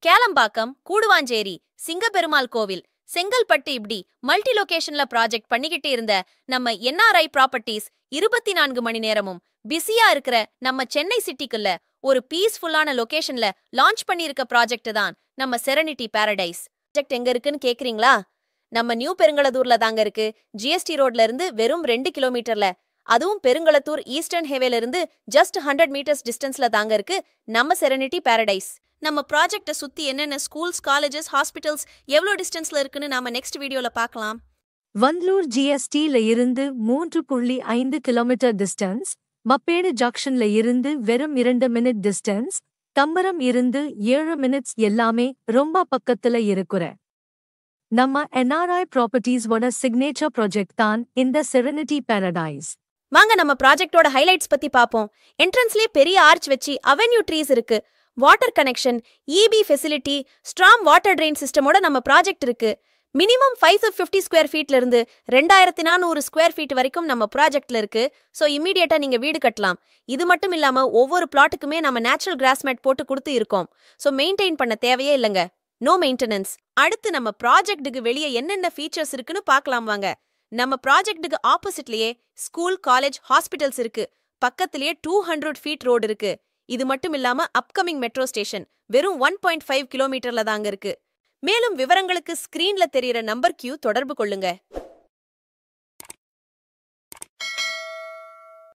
கேளம்பாக்கம், கூடுவாஞ்சேரி, சிங்கப்பெருமாள் கோவில், செங்கல்பட்டு இப்படி multi லொகேஷன்ல project பண்ணிக்கிட்டு இருந்த நம்ம என்ஆர்ஐ ப்ராப்பர்ட்டிஸ் 24 மணி நேரமும் பிஸியா இருக்கிற நம்ம சென்னை சிட்டிக்குள்ள ஒரு பீஸ்ஃபுல்லான லொகேஷன்ல லான்ச் பண்ணியிருக்க ப்ராஜெக்ட் தான் நம்ம செரெனிட்டி பாரடைஸ். ப்ராஜெக்ட் எங்க இருக்குன்னு கேக்குறீங்களா? நம்ம நியூ பெருங்களத்தூர்ல தாங்க இருக்கு. ஜிஎஸ்டி ரோட்ல இருந்து வெறும் 2 கிலோமீட்டர்ல, அதுவும் பெருங்களத்தூர் ஈஸ்டர்ன் ஹேவேல இருந்து ஜஸ்ட் 100 மீட்டர்ஸ் டிஸ்டன்ஸ்ல தாங்க இருக்கு நம்ம செரெனிட்டி பாரடைஸ். நம்ம ப்ராஜெக்ட்டை சுத்தி என்னென்ன ஸ்கூல்ஸ், காலேஜஸ், ஹாஸ்பிட்டல்ஸ் எவ்வளோ டிஸ்டன்ஸ்ல இருக்குன்னு நாம நெக்ஸ்ட் வீடியோல பார்க்கலாம். வண்டலூர் ஜிஎஸ்டில இருந்து 3.5 கிலோமீட்டர் டிஸ்டன்ஸ், மப்பேடு ஜங்ஷன்ல இருந்து வெறும் 2 மினிட் டிஸ்டன்ஸ், தம்பரம் இருந்து 7 மினிட்ஸ், எல்லாமே ரொம்ப பக்கத்துல இருக்குற நம்ம என்ஆர்ஐ ப்ராப்பர்ட்டிஸோட சிக்னேச்சர் ப்ராஜெக்ட் தான் இந்த செரெனிட்டி பாரடைஸ். வாங்க நம்ம ப்ராஜெக்ட்டோட ஹைலைட்ஸ் பத்தி பார்ப்போம். என்ட்ரன்ஸ்லயே பெரிய ஆர்ச் வச்சு அவென்யூ ட்ரீஸ் இருக்கு, water connection, EB facility, strong water drain சிஸ்டமோட நம்ம ப்ராஜெக்ட் இருக்கு. மினிமம் 550 ஸ்கொயர் ஃபீட்ல இருந்து 2400 ஸ்கொயர் ஃபீட் வரைக்கும் நம்ம ப்ராஜெக்ட்ல இருக்கு. ஸோ இம்மீடியட்டா நீங்க வீடு கட்டலாம். இது மட்டும் இல்லாம ஒவ்வொரு பிளாட்டுக்குமே நம்ம நேச்சுரல் கிராஸ் மேட் போட்டு கொடுத்து இருக்கோம். ஸோ மெயின்டைன் பண்ண தேவையே இல்லைங்க, நோ மெயின்டெனன்ஸ். அடுத்து நம்ம ப்ராஜெக்ட்டுக்கு வெளியே என்னென்ன ஃபீச்சர்ஸ் இருக்குன்னு பார்க்கலாம் வாங்க. நம்ம ப்ராஜெக்ட்டுக்கு ஆப்போசிட்லயே ஸ்கூல், காலேஜ், ஹாஸ்பிட்டல்ஸ் இருக்கு. பக்கத்திலேயே 200 ஃபீட் ரோடு இருக்கு. இது மட்டும் இல்லாம அப்கமிங் மெட்ரோ ஸ்டேஷன் வெறும் 1.5 கிலோமீட்டர்ல தாங்க இருக்கு. மேலும் விவரங்களுக்கு ஸ்கிரீன்ல தெரியிற நம்பர் தொடர்பு கொள்ளுங்க.